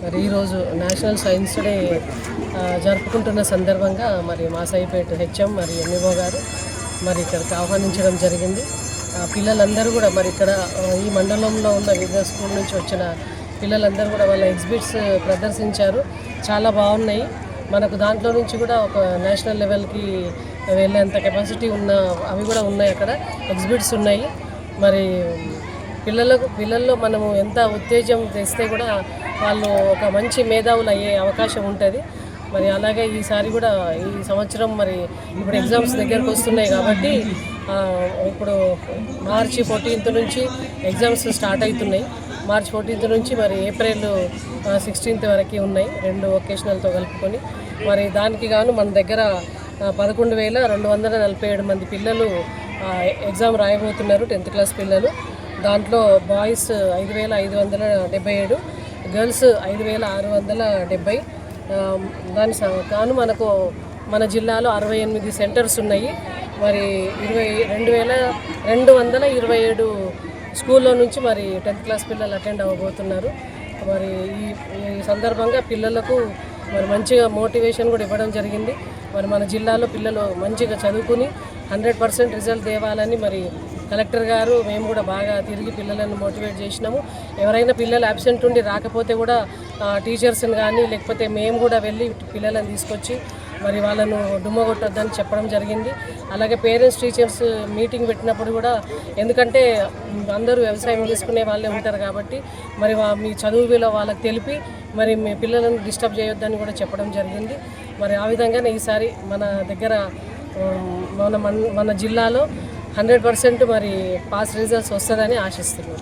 మరి ఈరోజు national science day జరుపుకుంటున్న సందర్భంగా మరి మా సైపేట్ హెచ్ఎం మరి ఎంఈఓ గారు మరి ఇక్కడికి ఆహ్వానించడం జరిగింది. పిల్లలందరూ కూడా మరి ఇక్కడ ఈ మండలంలో ఉన్న వివిధ స్కూల్ నుంచి వచ్చిన పిల్లలందరూ కూడా వాళ్ళ ఎగ్జిబిట్స్ ప్రదర్శించారు. చాలా బాగున్నాయి. మనకు దాంట్లో నుంచి కూడా ఒక నేషనల్ లెవెల్కి వెళ్ళేంత కెపాసిటీ ఉన్న అవి కూడా ఉన్నాయి. అక్కడ ఎగ్జిబిట్స్ ఉన్నాయి. మరి పిల్లల్లో మనము ఎంత ఉత్తేజం తెస్తే కూడా వాళ్ళు ఒక మంచి మేధావులు అయ్యే అవకాశం ఉంటుంది. మరి అలాగే ఈసారి కూడా ఈ సంవత్సరం మరి ఇప్పుడు ఎగ్జామ్స్ దగ్గరకు వస్తున్నాయి కాబట్టి ఇప్పుడు మార్చి 14th నుంచి ఎగ్జామ్స్ స్టార్ట్ అవుతున్నాయి. మార్చి 14th నుంచి మరి ఏప్రిల్ 16th వరకు ఉన్నాయి, 2 ఒకేషనల్తో కలుపుకొని. మరి దానికి గాను మన దగ్గర 11,247 మంది పిల్లలు ఎగ్జామ్ రాయబోతున్నారు, 10th క్లాస్ పిల్లలు. దాంట్లో బాయ్స్ 5,577, గర్ల్స్ 5,670. దాని కాను మనకు మన జిల్లాలో 68 సెంటర్స్ ఉన్నాయి. మరి 22,227 స్కూల్లో నుంచి మరి 10th క్లాస్ పిల్లలు అటెండ్ అవ్వబోతున్నారు. మరి ఈ సందర్భంగా పిల్లలకు మరి మంచిగా మోటివేషన్ కూడా ఇవ్వడం జరిగింది. మరి మన జిల్లాలో పిల్లలు మంచిగా చదువుకుని 100% రిజల్ట్ తేవాలని మరి కలెక్టర్ గారు మేము కూడా బాగా తిరిగి పిల్లలను మోటివేట్ చేసినాము. ఎవరైనా పిల్లలు అబ్సెంట్ ఉండి రాకపోతే కూడా టీచర్స్ని కానీ లేకపోతే మేము కూడా వెళ్ళి పిల్లలను తీసుకొచ్చి మరి వాళ్ళను డుమ్మగొట్టొద్దని చెప్పడం జరిగింది. అలాగే పేరెంట్స్ టీచర్స్ మీటింగ్ పెట్టినప్పుడు కూడా, ఎందుకంటే అందరూ వ్యవసాయం చేసుకునే వాళ్ళే ఉంటారు కాబట్టి మరి మీ చదువు విలువ వాళ్ళకి తెలిపి మరి మీ పిల్లలను డిస్టర్బ్ చేయొద్దని కూడా చెప్పడం జరిగింది. మరి ఆ విధంగానే ఈసారి మన దగ్గర మన జిల్లాలో 100% మరి పాస్ రిజల్ట్స్ వస్తుందని ఆశిస్తున్నాం.